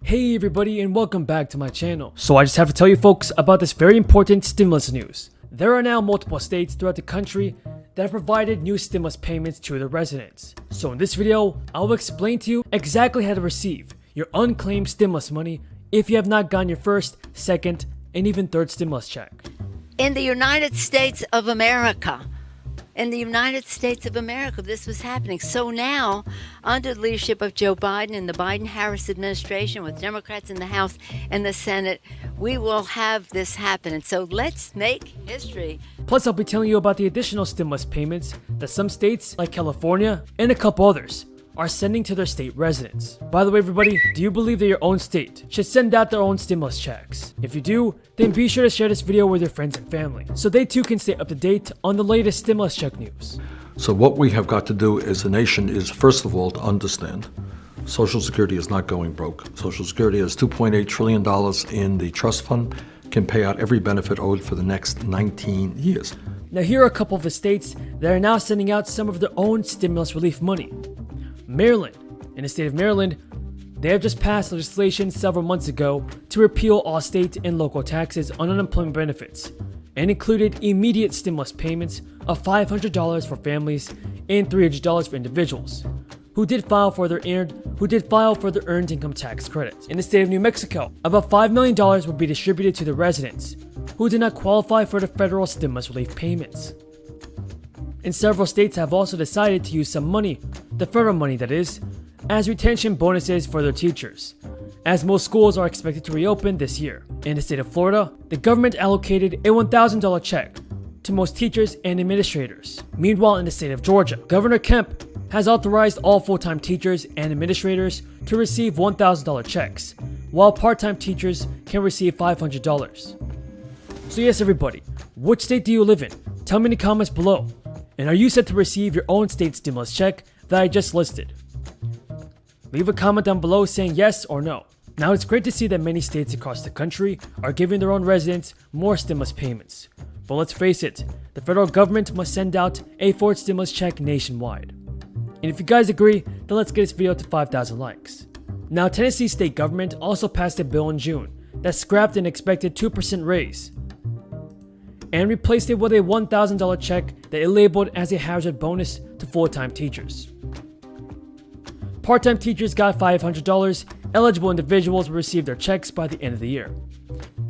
Hey everybody, and welcome back to my channel. So I just have to tell you folks about this very important stimulus news. There are now multiple states throughout the country that have provided new stimulus payments to their residents. So in this video, I will explain to you exactly how to receive your unclaimed stimulus money if you have not gotten your first, second, and even third stimulus check. In the United States of America, this was happening. So now, under the leadership of Joe Biden and the Biden-Harris administration with Democrats in the House and the Senate, we will have this happen. And so let's make history. Plus, I'll be telling you about the additional stimulus payments that some states, like California and a couple others, are sending to their state residents. By the way, everybody, do you believe that your own state should send out their own stimulus checks? If you do, then be sure to share this video with your friends and family, so they too can stay up to date on the latest stimulus check news. So what we have got to do as a nation is, first of all, to understand Social Security is not going broke. Social Security has $2.8 trillion in the trust fund, can pay out every benefit owed for the next 19 years. Now here are a couple of the states that are now sending out some of their own stimulus relief money. Maryland. In the state of Maryland, they have just passed legislation several months ago to repeal all state and local taxes on unemployment benefits, and included immediate stimulus payments of $500 for families and $300 for individuals who did file for their earned income tax credits. In the state of New Mexico, about $5 million will be distributed to the residents who did not qualify for the federal stimulus relief payments. And several states have also decided to use some money, the federal money that is, as retention bonuses for their teachers, as most schools are expected to reopen this year. In the state of Florida, the government allocated a $1,000 check to most teachers and administrators. Meanwhile, in the state of Georgia, Governor Kemp has authorized all full-time teachers and administrators to receive $1,000 checks, while part-time teachers can receive $500. So yes, everybody, which state do you live in? Tell me in the comments below. And are you set to receive your own state stimulus check that I just listed? Leave a comment down below saying yes or no. Now, it's great to see that many states across the country are giving their own residents more stimulus payments. But let's face it, the federal government must send out a fourth stimulus check nationwide. And if you guys agree, then let's get this video to 5,000 likes. Now, Tennessee state government also passed a bill in June that scrapped an expected 2% raise and replaced it with a $1,000 check that it labeled as a hazard bonus to full-time teachers. Part-time teachers got $500. Eligible individuals will receive their checks by the end of the year.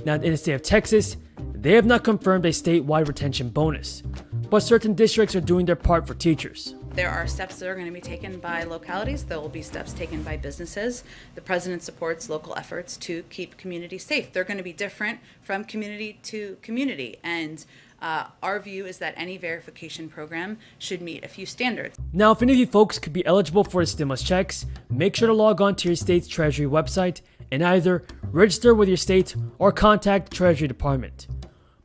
Now, in the state of Texas, they have not confirmed a statewide retention bonus, but certain districts are doing their part for teachers. There are steps that are going to be taken by localities. There will be steps taken by businesses. The president supports local efforts to keep communities safe. They're going to be different from community to community. And our view is that any verification program should meet a few standards. Now, if any of you folks could be eligible for the stimulus checks, make sure to log on to your state's Treasury website and either register with your state or contact the Treasury Department.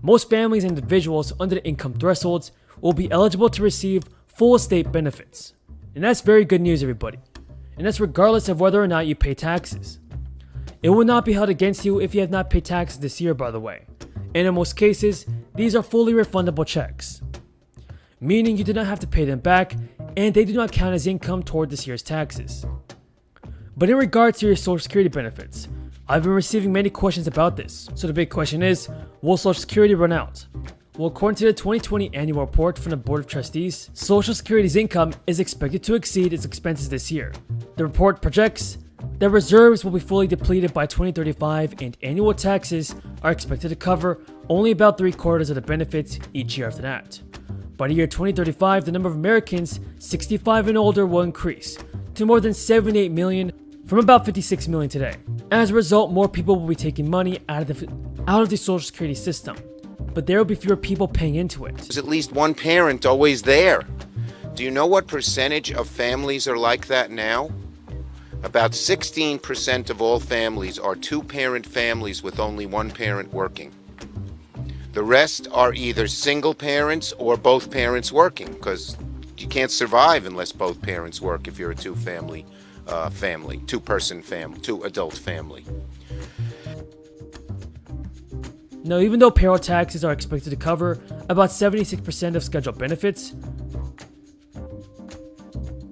Most families and individuals under the income thresholds will be eligible to receive full state benefits. And that's very good news, everybody. And that's regardless of whether or not you pay taxes. It will not be held against you if you have not paid taxes this year, by the way. And in most cases, these are fully refundable checks, meaning you do not have to pay them back and they do not count as income toward this year's taxes. But in regards to your Social Security benefits, I've been receiving many questions about this. So the big question is, will Social Security run out? Well, according to the 2020 annual report from the Board of Trustees, Social Security's income is expected to exceed its expenses this year. The report projects that reserves will be fully depleted by 2035 and annual taxes are expected to cover only about 3/4 of the benefits each year after that. By the year 2035, the number of Americans 65 and older will increase to more than 78 million from about 56 million today. As a result, more people will be taking money out of the Social Security system, but there will be fewer people paying into it. There's at least one parent always there. Do you know what percentage of families are like that now? About 16% of all families are two-parent families with only one parent working. The rest are either single parents or both parents working, because you can't survive unless both parents work if you're a two-person family, two-adult family. Now, even though payroll taxes are expected to cover about 76% of scheduled benefits,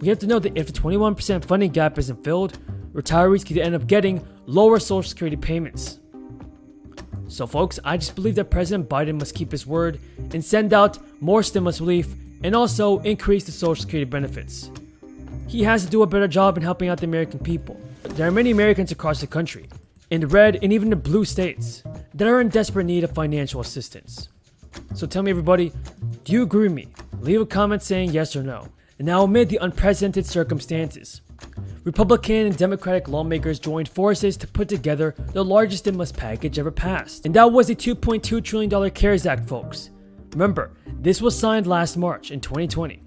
we have to note that if the 21% funding gap isn't filled, retirees could end up getting lower Social Security payments. So folks, I just believe that President Biden must keep his word and send out more stimulus relief and also increase the Social Security benefits. He has to do a better job in helping out the American people. There are many Americans across the country, in the red and even the blue states, that are in desperate need of financial assistance. So tell me everybody, do you agree with me? Leave a comment saying yes or no. And now amid the unprecedented circumstances, Republican and Democratic lawmakers joined forces to put together the largest stimulus package ever passed. And that was the $2.2 trillion CARES Act, folks. Remember, this was signed last March in 2020.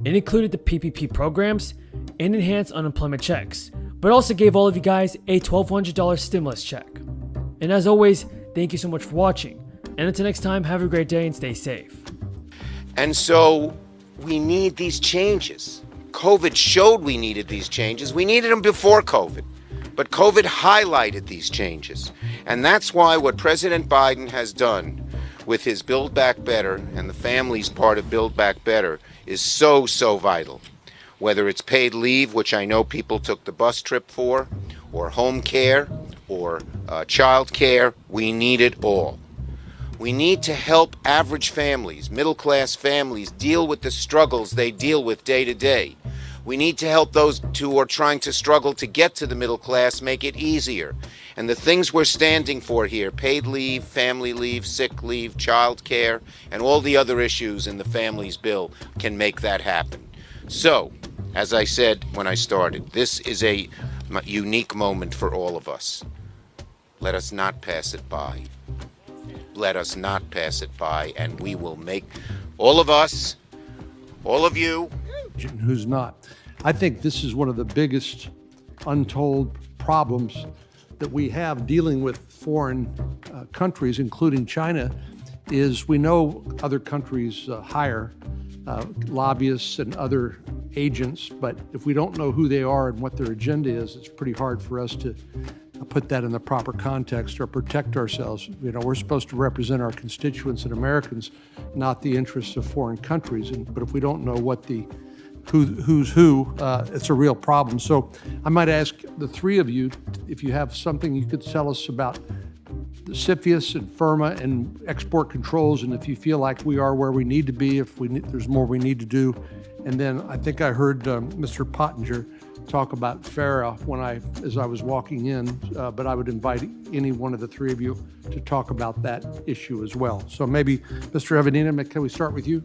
It included the PPP programs and enhanced unemployment checks, but also gave all of you guys a $1,200 stimulus check. And as always, thank you so much for watching. And until next time, have a great day and stay safe. And so we need these changes. COVID showed we needed these changes. We needed them before COVID, but COVID highlighted these changes. And that's why what President Biden has done with his Build Back Better and the families part of Build Back Better is so, so vital. Whether it's paid leave, which I know people took the bus trip for, or home care, or child care, we need it all. We need to help average families, middle-class families, deal with the struggles they deal with day to day. We need to help those who are trying to struggle to get to the middle class, make it easier. And the things we're standing for here, paid leave, family leave, sick leave, child care, and all the other issues in the Families Bill can make that happen. So, as I said when I started, this is a unique moment for all of us. Let us not pass it by. Let us not pass it by, and we will make all of us, all of you, who's not. I think this is one of the biggest untold problems that we have dealing with foreign countries, including China, is we know other countries hire lobbyists and other agents, but if we don't know who they are and what their agenda is, it's pretty hard for us to put that in the proper context or protect ourselves. You know, we're supposed to represent our constituents and Americans, not the interests of foreign countries. But if we don't know what the who's who, it's a real problem. So I might ask the three of you if you have something you could tell us about the CFIUS and FIRMA and export controls, and if you feel like we are where we need to be, if there's more we need to do. And then I think I heard Mr. Pottinger talk about FARA as I was walking in, but I would invite any one of the three of you to talk about that issue as well. So maybe Mr. Evanina, can we start with you?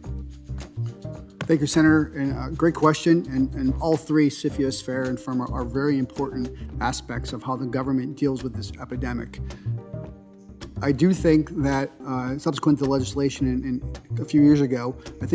Thank you, Senator. And great question. And all three, CFIUS, FARA, and FIRMA, are very important aspects of how the government deals with this epidemic. I do think that subsequent to the legislation a few years ago, I think